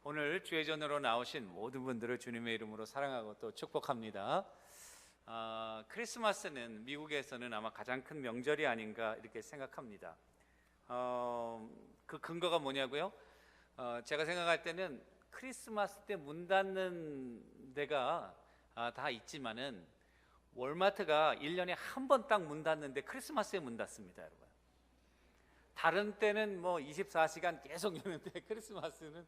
오늘 주의 전으로 나오신 모든 분들을 주님의 이름으로 사랑하고 또 축복합니다. 크리스마스는 미국에서는 아마 가장 큰 명절이 아닌가 이렇게 생각합니다. 그 근거가 뭐냐고요? 제가 생각할 때는 크리스마스 때 문 닫는 데가 다 있지만은 월마트가 1년에 한 번 딱 문 닫는데 크리스마스에 문 닫습니다, 여러분. 다른 때는 뭐 24시간 계속 여는데 크리스마스는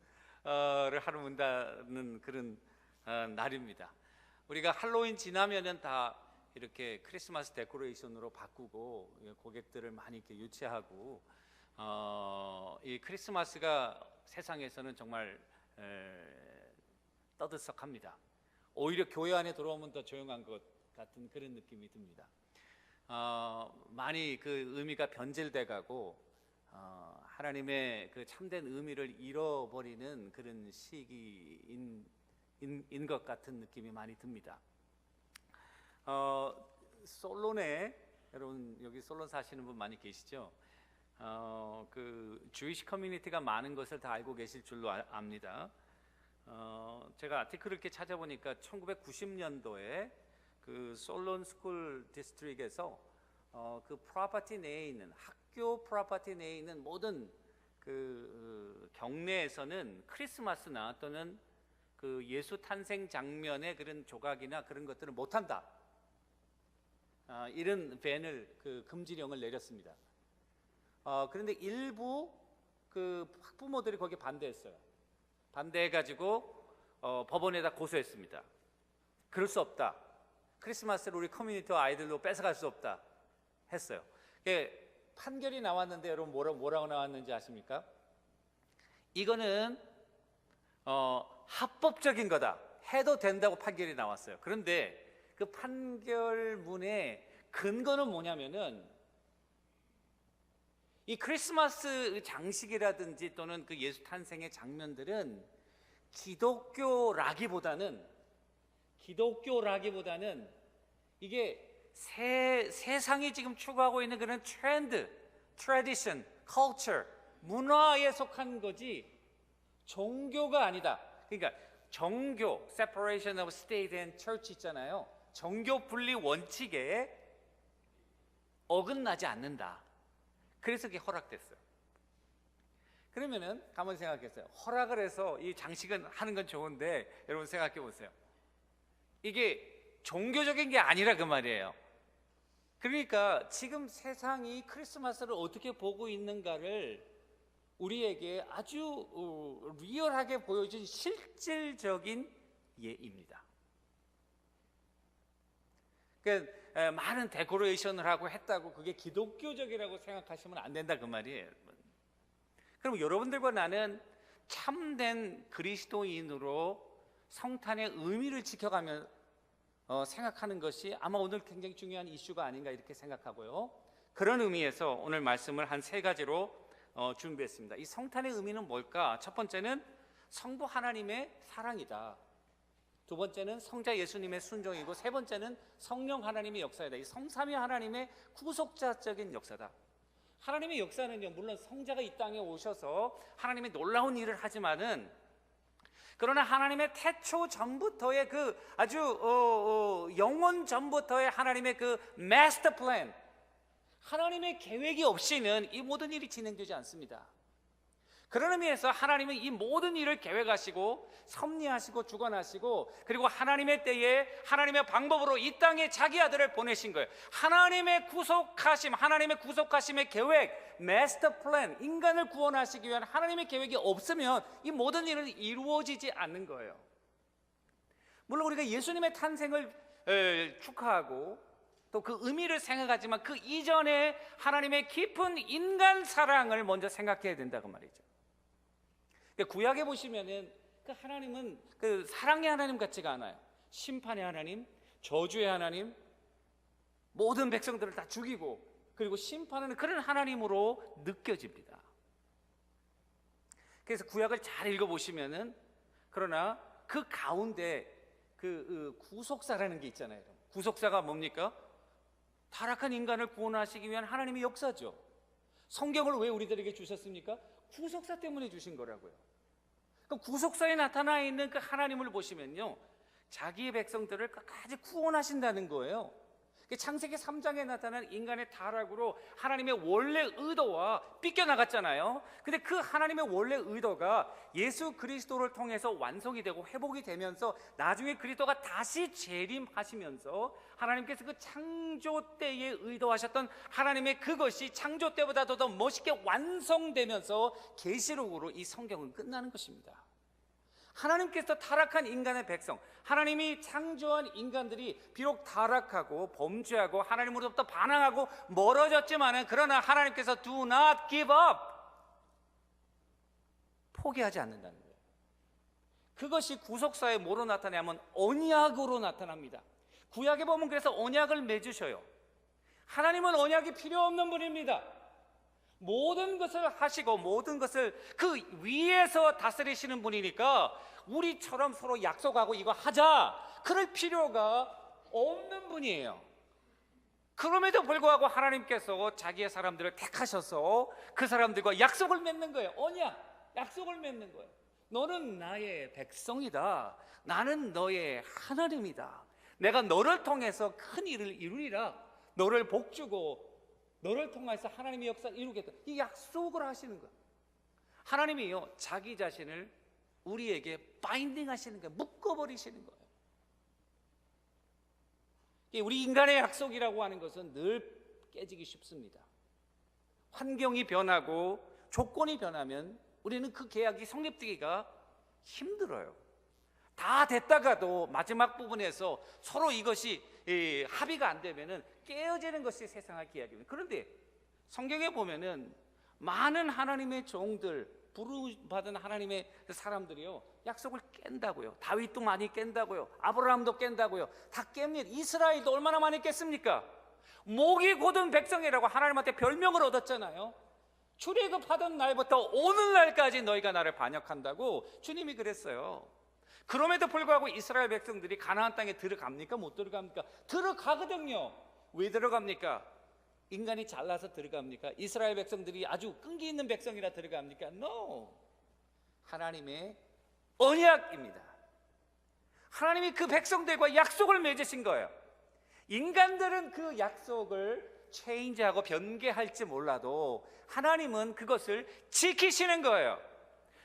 하루 문 닫는 그런 날입니다. 우리가 할로윈 지나면은 다 이렇게 크리스마스 데코레이션으로 바꾸고 고객들을 많이 이렇게 유치하고 이 크리스마스가 세상에서는 정말 떠들썩합니다. 오히려 교회 안에 들어오면 더 조용한 것 같은 그런 느낌이 듭니다. 많이 그 의미가 변질돼 가고 하나님의 그 참된 의미를 잃어버리는 그런 시기인 것 같은 느낌이 많이 듭니다. 솔론에, 여러분 여기 솔론 사시는 분 많이 계시죠? 그 주이시 커뮤니티가 많은 것을 다 알고 계실 줄로 압니다. 제가 아티클을 이렇게 찾아보니까 1990년도에 그 솔론 스쿨 디스트릭에서 그 프로퍼티 내에 있는 학교 프로퍼티 내에 있는 모든 그 경내에서는 크리스마스나 또는 그 예수 탄생 장면의 그런 조각이나 그런 것들을 못한다. 이런 밴을 그 금지령을 내렸습니다. 그런데 일부 그 학부모들이 거기에 반대했어요. 반대해가지고 법원에다 고소했습니다. 그럴 수 없다. 크리스마스를 우리 커뮤니티 아이들로 뺏어갈 수 없다 했어요. 판결이 나왔는데 여러분 뭐라고 나왔는지 아십니까? 이거는 합법적인 거다. 해도 된다고 판결이 나왔어요. 그런데 그 판결문의 근거는 뭐냐면은 이 크리스마스 장식이라든지 또는 그 예수 탄생의 장면들은 기독교라기보다는 이게 세상이 지금 추구하고 있는 그런 트렌드, 트래디션, 컬처, 문화에 속한 거지 종교가 아니다. 그러니까 정교, separation of state and church 있잖아요. 정교 분리 원칙에 어긋나지 않는다. 그래서 그게 허락됐어요. 그러면은 가만히 생각했어요. 허락을 해서 이 장식은 하는 건 좋은데 여러분 생각해 보세요. 이게 종교적인 게 아니라 그 말이에요. 그러니까 지금 세상이 크리스마스를 어떻게 보고 있는가를 우리에게 아주 리얼하게 보여준 실질적인 예입니다. 그러니까 많은 데코레이션을 하고 했다고 그게 기독교적이라고 생각하시면 안 된다 그 말이에요. 그럼 여러분들과 나는 참된 그리스도인으로 성탄의 의미를 지켜가며 생각하는 것이 아마 오늘 굉장히 중요한 이슈가 아닌가 이렇게 생각하고요. 그런 의미에서 오늘 말씀을 한 세 가지로 준비했습니다. 이 성탄의 의미는 뭘까? 첫 번째는 성부 하나님의 사랑이다. 두 번째는 성자 예수님의 순종이고 세 번째는 성령 하나님의 역사이다. 이 성삼위 하나님의 구속자적인 역사다. 하나님의 역사는요, 물론 성자가 이 땅에 오셔서 하나님의 놀라운 일을 하지만은 그러나 하나님의 태초 전부터의 그 아주 영원 전부터의 하나님의 그 마스터 플랜, 하나님의 계획이 없이는 이 모든 일이 진행되지 않습니다. 그런 의미에서 하나님은 이 모든 일을 계획하시고 섭리하시고 주관하시고 그리고 하나님의 때에 하나님의 방법으로 이 땅에 자기 아들을 보내신 거예요. 하나님의 구속하심의 계획, 마스터 플랜, 인간을 구원하시기 위한 하나님의 계획이 없으면 이 모든 일은 이루어지지 않는 거예요. 물론 우리가 예수님의 탄생을 축하하고 또 그 의미를 생각하지만 그 이전에 하나님의 깊은 인간 사랑을 먼저 생각해야 된다고 말이죠. 구약에 보시면은 그 하나님은 그 사랑의 하나님 같지가 않아요. 심판의 하나님, 저주의 하나님, 모든 백성들을 다 죽이고 그리고 심판하는 그런 하나님으로 느껴집니다. 그래서 구약을 잘 읽어보시면은 그러나 그 가운데 그 구속사라는 게 있잖아요. 구속사가 뭡니까? 타락한 인간을 구원하시기 위한 하나님의 역사죠. 성경을 왜 우리들에게 주셨습니까? 구속사 때문에 주신 거라고요. 그 구속사에 나타나 있는 그 하나님을 보시면요, 자기의 백성들을 끝까지 구원하신다는 거예요. 창세기 3장에 나타난 인간의 타락으로 하나님의 원래 의도와 삐껴나갔잖아요. 근데 그 하나님의 원래 의도가 예수 그리스도를 통해서 완성이 되고 회복이 되면서 나중에 그리스도가 다시 재림하시면서 하나님께서 그 창조 때에 의도하셨던 하나님의 그것이 창조 때보다도 더 멋있게 완성되면서 계시록으로 이 성경은 끝나는 것입니다. 하나님께서 타락한 인간의 백성, 하나님이 창조한 인간들이 비록 타락하고 범죄하고 하나님으로부터 반항하고 멀어졌지만 그러나 하나님께서 do not give up, 포기하지 않는다는 거예요. 그것이 구속사에 뭐로 나타나냐면 언약으로 나타납니다. 구약에 보면 그래서 언약을 맺으셔요. 하나님은 언약이 필요 없는 분입니다. 모든 것을 하시고 모든 것을 그 위에서 다스리시는 분이니까 우리처럼 서로 약속하고 이거 하자 그럴 필요가 없는 분이에요. 그럼에도 불구하고 하나님께서 자기의 사람들을 택하셔서 그 사람들과 약속을 맺는 거예요. 언약, 약속을 맺는 거예요. 너는 나의 백성이다. 나는 너의 하나님이다. 내가 너를 통해서 큰 일을 이루리라. 너를 복주고 너를 통해서 하나님의 역사를 이루겠다. 이 약속을 하시는 거예요. 하나님이요, 자기 자신을 우리에게 바인딩 하시는 거예요. 묶어버리시는 거예요. 우리 인간의 약속이라고 하는 것은 늘 깨지기 쉽습니다. 환경이 변하고 조건이 변하면 우리는 그 계약이 성립되기가 힘들어요. 다 됐다가도 마지막 부분에서 서로 이것이 합의가 안 되면은 깨어지는 것이 세상의 계약입니다. 그런데 성경에 보면은 많은 하나님의 종들, 부름받은 하나님의 사람들이요, 약속을 깬다고요. 다윗도 많이 깬다고요. 아브라함도 깬다고요. 다 깹니다. 이스라엘도 얼마나 많이 깼습니까? 목이 곧은 백성이라고 하나님한테 별명을 얻었잖아요. 출애굽하던 날부터 오늘날까지 너희가 나를 반역한다고 주님이 그랬어요. 그럼에도 불구하고 이스라엘 백성들이 가나안 땅에 들어갑니까? 못 들어갑니까? 들어가거든요. 왜 들어갑니까? 인간이 잘나서 들어갑니까? 이스라엘 백성들이 아주 끈기 있는 백성이라 들어갑니까? No. 하나님의 언약입니다. 하나님이 그 백성들과 약속을 맺으신 거예요. 인간들은 그 약속을 체인지하고 변개할지 몰라도 하나님은 그것을 지키시는 거예요.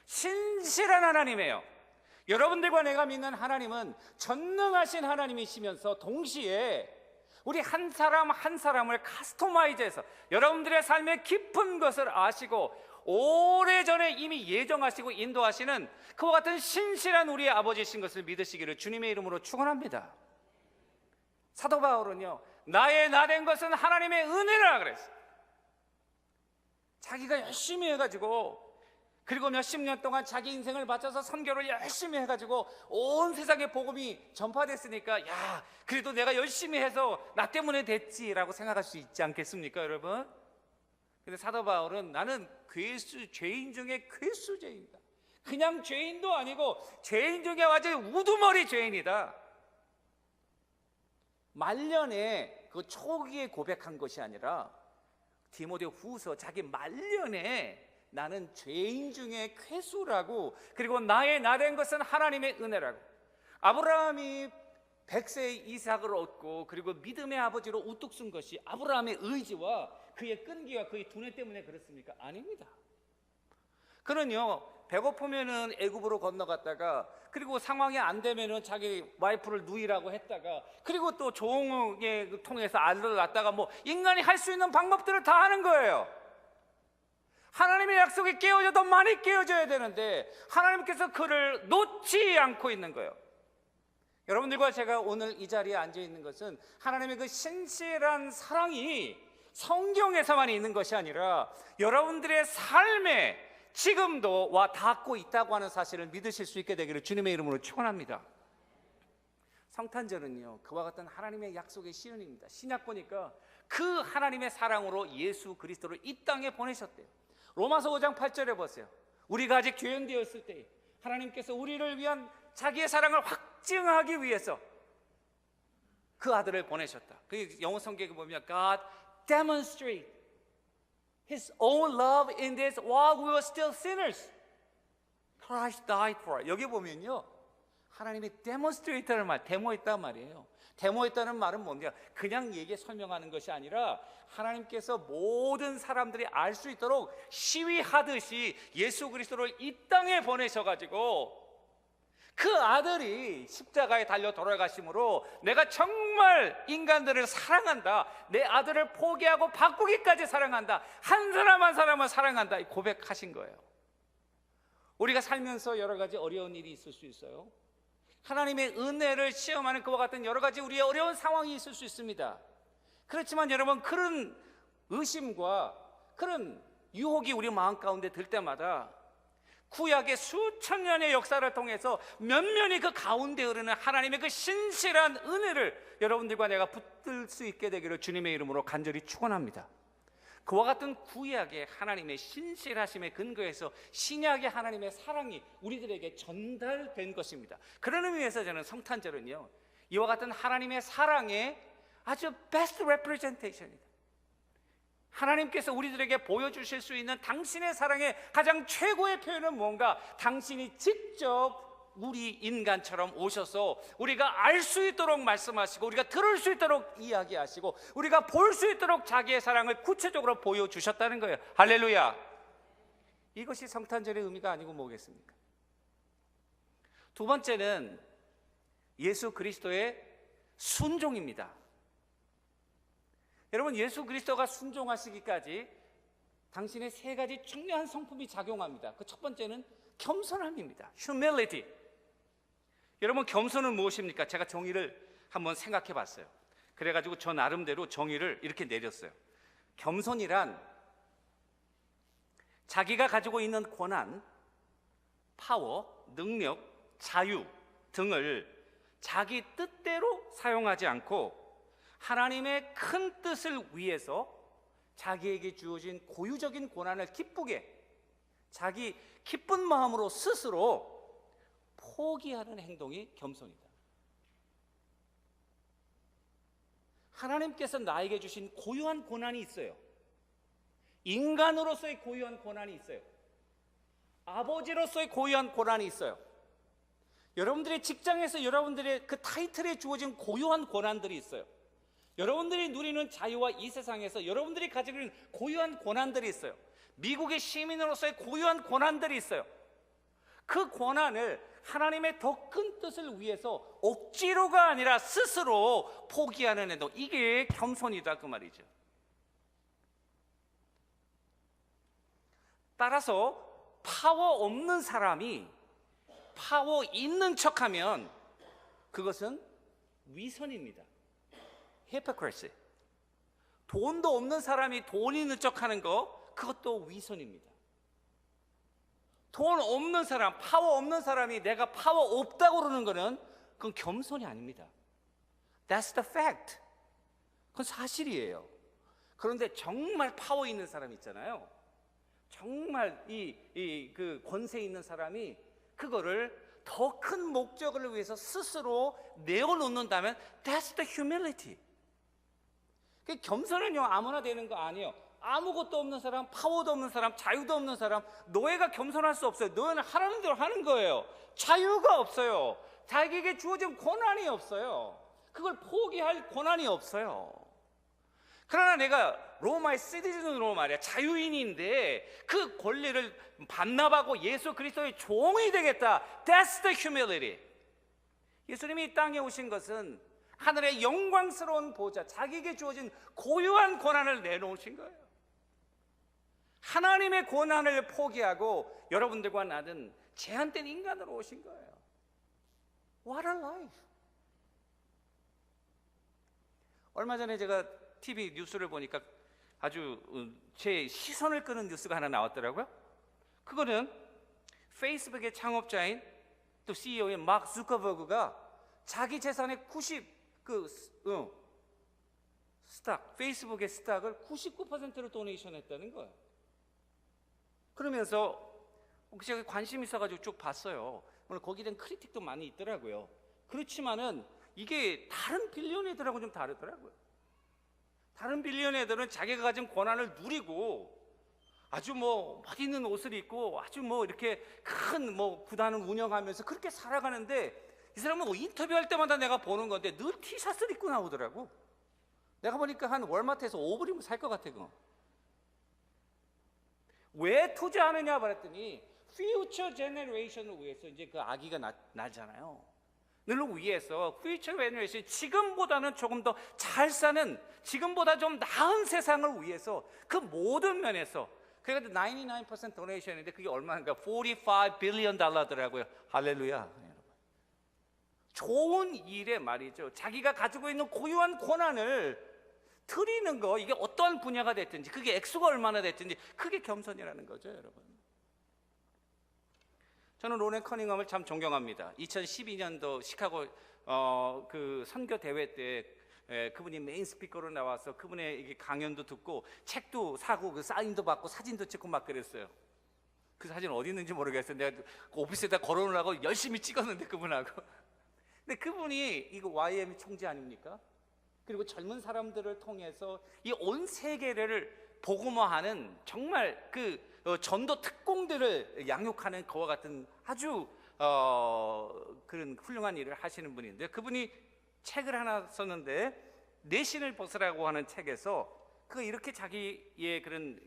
신실한 하나님이에요. 여러분들과 내가 믿는 하나님은 전능하신 하나님이시면서 동시에 우리 한 사람 한 사람을 카스터마이즈해서 여러분들의 삶의 깊은 것을 아시고 오래전에 이미 예정하시고 인도하시는 그와 같은 신실한 우리의 아버지이신 것을 믿으시기를 주님의 이름으로 축원합니다. 사도 바울은요, 나의 나된 것은 하나님의 은혜라 그랬어요. 자기가 열심히 해가지고 그리고 몇십 년 동안 자기 인생을 바쳐서 선교를 열심히 해가지고 온 세상에 복음이 전파됐으니까 야, 그래도 내가 열심히 해서 나 때문에 됐지라고 생각할 수 있지 않겠습니까, 여러분? 근데 사도 바울은 나는 죄인 중에 괴수죄인이다. 그냥 죄인도 아니고 죄인 중에 완전히 우두머리 죄인이다. 말년에 그 초기에 고백한 것이 아니라 디모데 후서 자기 말년에 나는 죄인 중에 괴수라고, 그리고 나의 나된 것은 하나님의 은혜라고. 아브라함이 100세의 이삭을 얻고 그리고 믿음의 아버지로 우뚝 쓴 것이 아브라함의 의지와 그의 끈기와 그의 두뇌 때문에 그렇습니까? 아닙니다. 그는요, 배고프면은 애굽으로 건너갔다가 그리고 상황이 안 되면은 자기 와이프를 누이라고 했다가 그리고 또 종에 통해서 아들을 낳다가 뭐 인간이 할 수 있는 방법들을 다 하는 거예요. 하나님의 약속이 깨어져도 많이 깨어져야 되는데 하나님께서 그를 놓지 않고 있는 거예요. 여러분들과 제가 오늘 이 자리에 앉아 있는 것은 하나님의 그 신실한 사랑이 성경에서만 있는 것이 아니라 여러분들의 삶에 지금도 와 닿고 있다고 하는 사실을 믿으실 수 있게 되기를 주님의 이름으로 축원합니다. 성탄절은요, 그와 같은 하나님의 약속의 시연입니다. 신약 보니까 그 하나님의 사랑으로 예수 그리스도를 이 땅에 보내셨대요. 로마서 5장 8절에 보세요. 우리가 아직 죄인되었을 때 하나님께서 우리를 위한 자기의 사랑을 확증하기 위해서 그 아들을 보내셨다. 그 영어 성경에 보면 God demonstrate His own love in this while we were still sinners. Christ died for us. 여기 보면요, 하나님이 demonstrate라는 말, 데모했단 말이에요. 데모했다는 말은 뭔가 그냥 얘기 설명하는 것이 아니라 하나님께서 모든 사람들이 알 수 있도록 시위하듯이 예수 그리스도를 이 땅에 보내셔가지고 그 아들이 십자가에 달려 돌아가심으로 내가 정말 인간들을 사랑한다, 내 아들을 포기하고 바꾸기까지 사랑한다, 한 사람 한 사람을 사랑한다, 고백하신 거예요. 우리가 살면서 여러 가지 어려운 일이 있을 수 있어요. 하나님의 은혜를 시험하는 그와 같은 여러 가지 우리의 어려운 상황이 있을 수 있습니다. 그렇지만 여러분, 그런 의심과 그런 유혹이 우리 마음 가운데 들 때마다 구약의 수천 년의 역사를 통해서 면면이 그 가운데 흐르는 하나님의 그 신실한 은혜를 여러분들과 내가 붙들 수 있게 되기를 주님의 이름으로 간절히 축원합니다. 그와 같은 구약의 하나님의 신실하심의 근거에서 신약의 하나님의 사랑이 우리들에게 전달된 것입니다. 그런 의미에서 저는 성탄절은요, 이와 같은 하나님의 사랑의 아주 베스트 레프레젠테이션입니다. 하나님께서 우리들에게 보여주실 수 있는 당신의 사랑의 가장 최고의 표현은 뭔가? 당신이 직접 우리 인간처럼 오셔서 우리가 알 수 있도록 말씀하시고, 우리가 들을 수 있도록 이야기하시고, 우리가 볼 수 있도록 자기의 사랑을 구체적으로 보여주셨다는 거예요. 할렐루야. 이것이 성탄절의 의미가 아니고 뭐겠습니까? 두 번째는 예수 그리스도의 순종입니다. 여러분, 예수 그리스도가 순종하시기까지 당신의 세 가지 중요한 성품이 작용합니다. 그 첫 번째는 겸손함입니다. humility. 여러분, 겸손은 무엇입니까? 제가 정의를 한번 생각해 봤어요. 그래가지고 저 나름대로 정의를 이렇게 내렸어요. 겸손이란 자기가 가지고 있는 권한, 파워, 능력, 자유 등을 자기 뜻대로 사용하지 않고 하나님의 큰 뜻을 위해서 자기에게 주어진 고유적인 권한을 기쁘게, 자기 기쁜 마음으로 스스로 포기하는 행동이 겸손이다. 하나님께서 나에게 주신 고유한 권한이 있어요. 인간으로서의 고유한 권한이 있어요. 아버지로서의 고유한 권한이 있어요. 여러분들의 직장에서 여러분들의 그 타이틀에 주어진 고유한 권한들이 있어요. 여러분들이 누리는 자유와 이 세상에서 여러분들이 가지고 있는 고유한 권한들이 있어요. 미국의 시민으로서의 고유한 권한들이 있어요. 그 권한을 하나님의 더 큰 뜻을 위해서 억지로가 아니라 스스로 포기하는 행동, 이게 겸손이다 그 말이죠. 따라서 파워 없는 사람이 파워 있는 척하면 그것은 위선입니다. hypocrisy. 돈도 없는 사람이 돈 있는 척하는 거, 그것도 위선입니다. 돈 없는 사람, 파워 없는 사람이 내가 파워 없다고 그러는 거는 그건 겸손이 아닙니다. That's the fact. 그건 사실이에요. 그런데 정말 파워 있는 사람 있잖아요. 정말 그 권세 있는 사람이 그거를 더 큰 목적을 위해서 스스로 내어놓는다면 That's the humility. 겸손은요, 아무나 되는 거 아니에요. 아무것도 없는 사람, 파워도 없는 사람, 자유도 없는 사람, 노예가 겸손할 수 없어요. 노예는 하라는 대로 하는 거예요. 자유가 없어요. 자기에게 주어진 권한이 없어요. 그걸 포기할 권한이 없어요. 그러나 내가 로마의 시티즌으로 말이야, 자유인인데 그 권리를 반납하고 예수 그리스도의 종이 되겠다. That's the humility. 예수님이 이 땅에 오신 것은 하늘의 영광스러운 보좌, 자기에게 주어진 고유한 권한을 내놓으신 거예요. 하나님의 권한을 포기하고 여러분들과 나는 제한된 인간으로 오신 거예요. What a life. 얼마 전에 제가 TV 뉴스를 보니까 아주 제 시선을 끄는 뉴스가 하나 나왔더라고요. 그거는 페이스북의 창업자인 또 CEO인 마크 zuckerberg가 자기 재산의 페이스북의 스탁을 99%를 도네이션 했다는 거예요. 그러면서 제가 관심 있어가지고 쭉 봤어요. 오늘 거기에 대한 크리틱도 많이 있더라고요. 그렇지만은 이게 다른 빌리언애들하고 좀 다르더라고요. 다른 빌리언애들은 자기가 가진 권한을 누리고 아주 뭐 멋있는 옷을 입고 아주 뭐 이렇게 큰 뭐 구단을 운영하면서 그렇게 살아가는데, 이 사람은 뭐 인터뷰할 때마다 내가 보는 건데 늘 티셔츠를 입고 나오더라고. 내가 보니까 한 월마트에서 5불이면 살 것 같아. 그거 왜 투자하느냐 그랬더니 future generation을 위해서. 이제 그 아기가 나잖아요. 늘 위해서 future generation, 지금보다는 조금 더 잘 사는, 지금보다 좀 나은 세상을 위해서 그 모든 면에서. 그러니까 99% 도네이션인데 그게 얼마인가? 45 빌리언 달러더라고요. 할렐루야. 좋은 일에 말이죠, 자기가 가지고 있는 고유한 권한을 드리는 거, 이게 어떠한 분야가 됐든지, 그게 액수가 얼마나 됐든지, 그게 겸손이라는 거죠, 여러분. 저는 로렌 커닝엄을 참 존경합니다. 2012년도 시카고 그 선교 대회 때 그분이 메인 스피커로 나와서 그분의 이게 강연도 듣고 책도 사고 그 사인도 받고 사진도 찍고 막 그랬어요. 그 사진 어디 있는지 모르겠어요. 내가 그 오피스에다 걸어놓으려고 열심히 찍었는데, 그분하고. 근데 그분이 이거 YM 총재 아닙니까? 그리고 젊은 사람들을 통해서 이 온 세계를 복음화하는 정말 그 전도 특공들을 양육하는 그와 같은 아주 그런 훌륭한 일을 하시는 분인데, 그분이 책을 하나 썼는데, 내신을 벗으라고 하는 책에서 그 이렇게 자기의 그런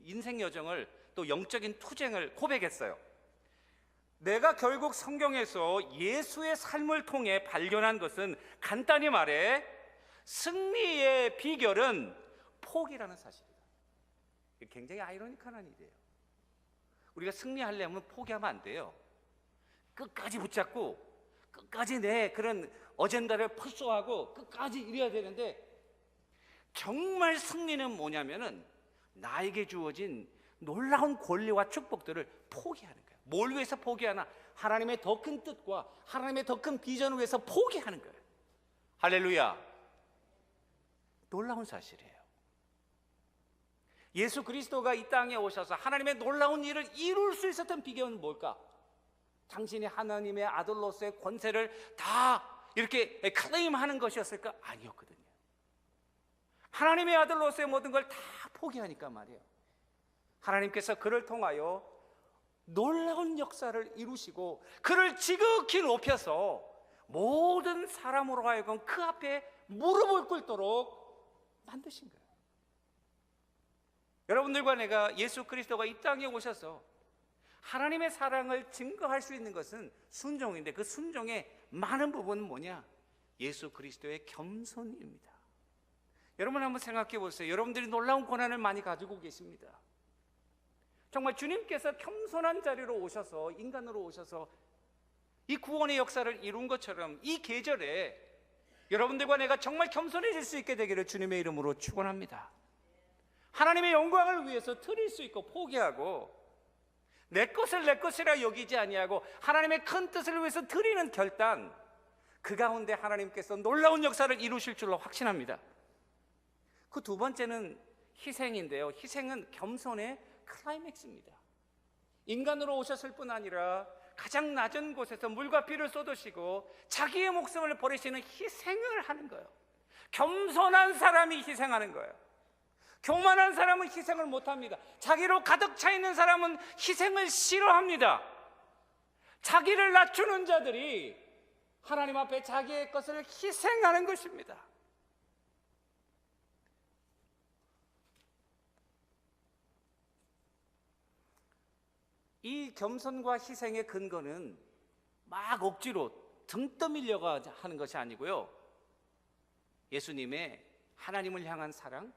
인생 여정을, 또 영적인 투쟁을 고백했어요. 내가 결국 성경에서 예수의 삶을 통해 발견한 것은 간단히 말해 승리의 비결은 포기라는 사실이다. 굉장히 아이러니컬한 일이에요. 우리가 승리하려면 포기하면 안 돼요. 끝까지 붙잡고 끝까지 내 그런 어젠다를 퍼쏘하고 끝까지 이래야 되는데, 정말 승리는 뭐냐면은 나에게 주어진 놀라운 권리와 축복들을 포기하는 거예요. 뭘 위해서 포기하나? 하나님의 더 큰 뜻과 하나님의 더 큰 비전을 위해서 포기하는 거예요. 할렐루야. 놀라운 사실이에요. 예수 그리스도가 이 땅에 오셔서 하나님의 놀라운 일을 이룰 수 있었던 비결은 뭘까? 당신이 하나님의 아들로서의 권세를 다 이렇게 클레임하는 것이었을까? 아니었거든요. 하나님의 아들로서의 모든 걸 다 포기하니까 말이에요. 하나님께서 그를 통하여 놀라운 역사를 이루시고 그를 지극히 높여서 모든 사람으로 하여금 그 앞에 무릎을 꿇도록 만드신 거예요. 여러분들과 내가 예수 그리스도가 이 땅에 오셔서 하나님의 사랑을 증거할 수 있는 것은 순종인데, 그 순종의 많은 부분은 뭐냐? 예수 그리스도의 겸손입니다. 여러분 한번 생각해 보세요. 여러분들이 놀라운 권한을 많이 가지고 계십니다. 정말 주님께서 겸손한 자리로 오셔서, 인간으로 오셔서 이 구원의 역사를 이룬 것처럼 이 계절에 여러분들과 내가 정말 겸손해질 수 있게 되기를 주님의 이름으로 축원합니다. 하나님의 영광을 위해서 드릴 수 있고 포기하고, 내 것을 내 것이라 여기지 아니하고 하나님의 큰 뜻을 위해서 드리는 결단, 그 가운데 하나님께서 놀라운 역사를 이루실 줄로 확신합니다. 그 두 번째는 희생인데요, 희생은 겸손의 클라이맥스입니다. 인간으로 오셨을 뿐 아니라 가장 낮은 곳에서 물과 피를 쏟으시고 자기의 목숨을 버리시는 희생을 하는 거예요. 겸손한 사람이 희생하는 거예요. 교만한 사람은 희생을 못합니다. 자기로 가득 차 있는 사람은 희생을 싫어합니다. 자기를 낮추는 자들이 하나님 앞에 자기의 것을 희생하는 것입니다. 이 겸손과 희생의 근거는 막 억지로 등 떠밀려가 하는 것이 아니고요, 예수님의 하나님을 향한 사랑,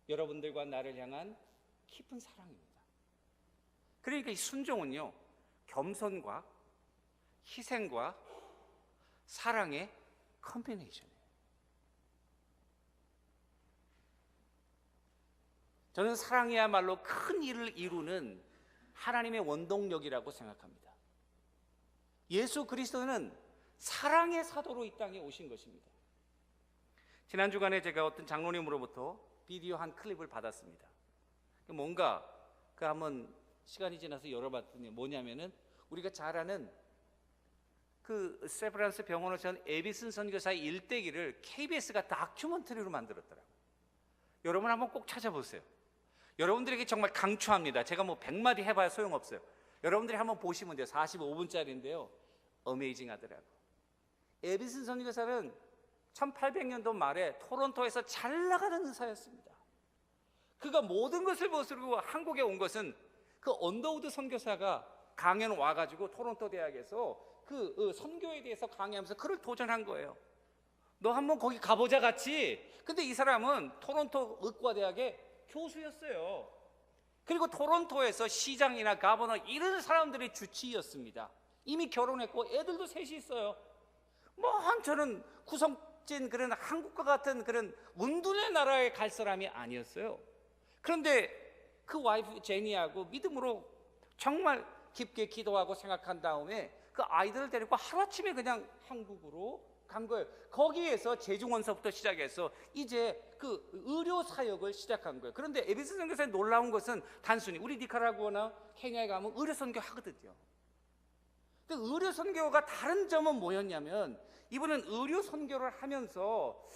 여러분들과 나를 향한 깊은 사랑입니다. 그러니까 이 순종은요, 겸손과 희생과 사랑의 컴비네이션이에요. 저는 사랑이야말로 큰 일을 이루는 하나님의 원동력이라고 생각합니다. 예수 그리스도는 사랑의 사도로 이 땅에 오신 것입니다. 지난 주간에 제가 어떤 장로님으로부터 비디오 한 클립을 받았습니다. 뭔가 그 한번 시간이 지나서 열어봤더니 뭐냐면은 우리가 잘 아는 그 세브란스 병원을 전 에비슨 선교사의 일대기를 KBS가 다큐멘터리로 만들었더라고요. 여러분 한번 꼭 찾아보세요. 여러분들에게 정말 강추합니다. 제가 뭐 100마디 해봐야 소용없어요. 여러분들이 한번 보시면 돼요. 45분짜리인데요. 어메이징 하더라고. 에비슨 선교사는 1800년도 말에 토론토에서 잘 나가는 의사였습니다. 그가 모든 것을 모르고 한국에 온 것은 그 언더우드 선교사가 강연 와가지고 토론토 대학에서 그 선교에 대해서 강의하면서 그를 도전한 거예요. 너 한번 거기 가보자 같이. 근데 이 사람은 토론토 의과대학의 교수였어요. 그리고 토론토에서 시장이나 가버너 이런 사람들의 주치의였습니다. 이미 결혼했고 애들도 셋이 있어요. 저는 구성진 그런 한국과 같은 그런 운둔의 나라에 갈 사람이 아니었어요. 그런데 그 와이프 제니하고 믿음으로 정말 깊게 기도하고 생각한 다음에 그 아이들을 데리고 하루아침에 그냥 한국으로 간 거예요. 거기에서 재중원서부터 시작해서 이제 그 의료 사역을 시작한 거예요. 그런데 에비스 선교사의 놀라운 것은 단순히 우리 니카라구아나 케냐에 가면 의료 선교 하거든요. 근데 의료 선교가 다른 점은 뭐였냐면 이분은 의료 선교를 하면서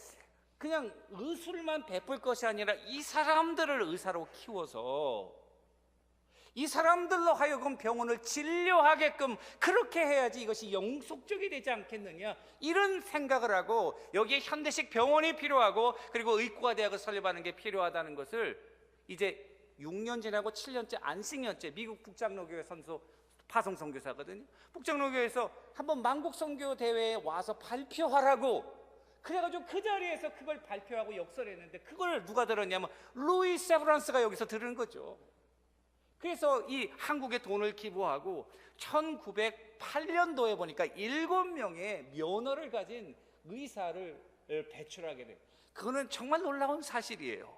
그냥 의술만 베풀 것이 아니라 이 사람들을 의사로 키워서 이 사람들로 하여금 병원을 진료하게끔 그렇게 해야지 이것이 영속적이 되지 않겠느냐, 이런 생각을 하고 여기에 현대식 병원이 필요하고 그리고 의과대학을 설립하는 게 필요하다는 것을 이제 6년 지나고 7년째 안식년째 미국 북장로교회 선수 파송 선교사거든요. 북장로교회에서 한번 만국 선교 대회에 와서 발표하라고 그래가지고 그 자리에서 그걸 발표하고 역설했는데 그걸 누가 들었냐면 루이 세브란스가 여기서 들은 거죠. 그래서 이 한국에 돈을 기부하고 1908년도에 보니까 7명의 면허를 가진 의사를 배출하게 돼요. 그거는 정말 놀라운 사실이에요.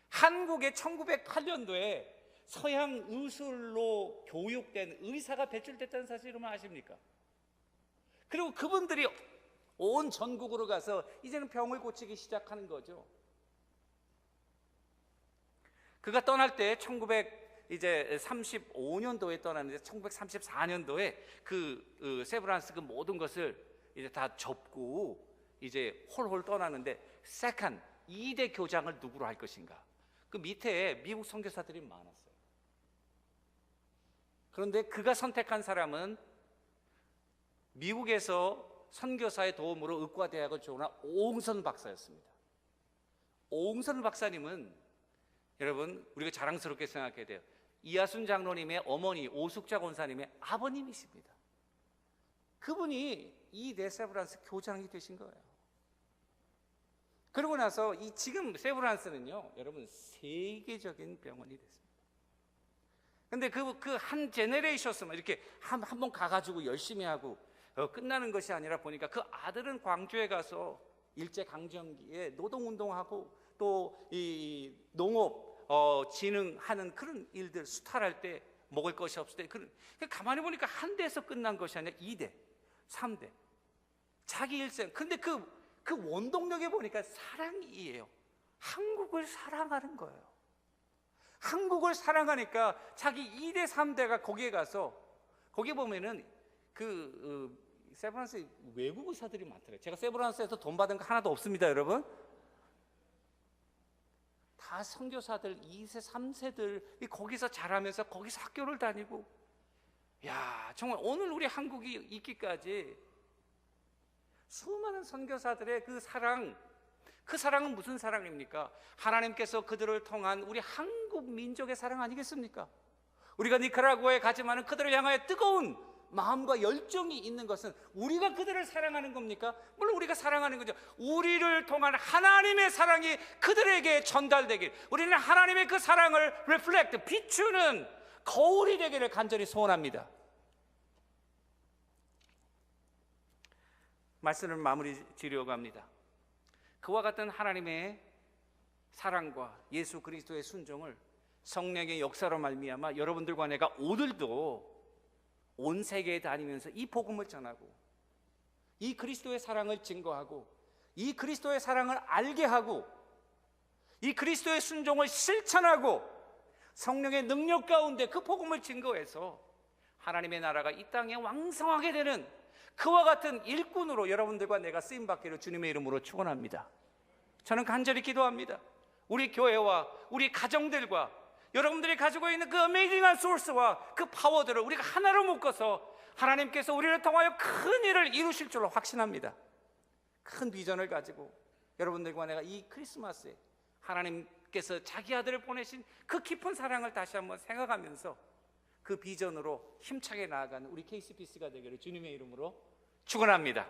한국에 1908년도에 서양 의술로 교육된 의사가 배출됐다는 사실 여러분 아십니까? 그리고 그분들이 온 전국으로 가서 이제는 병을 고치기 시작하는 거죠. 그가 떠날 때 1935년도에 떠났는데 1934년도에 그 세브란스 그 모든 것을 이제 다 접고 이제 홀홀 떠나는데 세컨 2대 교장을 누구로 할 것인가? 그 밑에 미국 선교사들이 많았어요. 그런데 그가 선택한 사람은 미국에서 선교사의 도움으로 의과대학을 졸업한 오응선 박사였습니다. 오응선 박사님은 여러분 우리가 자랑스럽게 생각해야 돼요. 이하순 장로님의 어머니 오숙자 권사님의 아버님이십니다. 그분이 이 네세브란스 교장이 되신 거예요. 그러고 나서 이 지금 세브란스는요 여러분 세계적인 병원이 됐습니다. 근데 그 한 제네레이션만 이렇게 한 번 가가지고 열심히 하고 끝나는 것이 아니라 보니까 그 아들은 광주에 가서 일제강점기에 노동운동하고 또 이 농업 진흥하는 그런 일들 수탈할 때 먹을 것이 없을 때 가만히 보니까 한 대에서 끝난 것이 아니라 2대, 3대 자기 일생. 근데 그 원동력에 보니까 사랑이에요. 한국을 사랑하는 거예요. 한국을 사랑하니까 자기 2대, 3대가 거기에 가서 거기 보면은 세브란스에 외국 의사들이 많더라고요. 제가 세브란스에서 돈 받은 거 하나도 없습니다, 여러분. 다 선교사들 2세, 3세들 거기서 자라면서 거기서 학교를 다니고, 야 정말 오늘 우리 한국이 있기까지 수많은 선교사들의 그 사랑은 무슨 사랑입니까? 하나님께서 그들을 통한 우리 한국 민족의 사랑 아니겠습니까? 우리가 니카라구아에 가지만은 그들을 향하여 뜨거운 마음과 열정이 있는 것은 우리가 그들을 사랑하는 겁니까? 물론 우리가 사랑하는 거죠. 우리를 통한 하나님의 사랑이 그들에게 전달되길, 우리는 하나님의 그 사랑을 reflect, 비추는 거울이 되기를 간절히 소원합니다. 말씀을 마무리 지으려고 합니다. 그와 같은 하나님의 사랑과 예수 그리스도의 순종을 성령의 역사로 말미암아 여러분들과 내가 오늘도 온 세계에 다니면서 이 복음을 전하고 이 그리스도의 사랑을 증거하고 이 그리스도의 사랑을 알게 하고 이 그리스도의 순종을 실천하고 성령의 능력 가운데 그 복음을 증거해서 하나님의 나라가 이 땅에 왕성하게 되는 그와 같은 일꾼으로 여러분들과 내가 쓰임받기를 주님의 이름으로 축원합니다. 저는 간절히 기도합니다. 우리 교회와 우리 가정들과 여러분들이 가지고 있는 그 어메이징한 소스와 그 파워들을 우리가 하나로 묶어서 하나님께서 우리를 통하여 큰 일을 이루실 줄로 확신합니다. 큰 비전을 가지고 여러분들과 내가 이 크리스마스에 하나님께서 자기 아들을 보내신 그 깊은 사랑을 다시 한번 생각하면서 그 비전으로 힘차게 나아가는 우리 KCPC가 되기를 주님의 이름으로 축원합니다.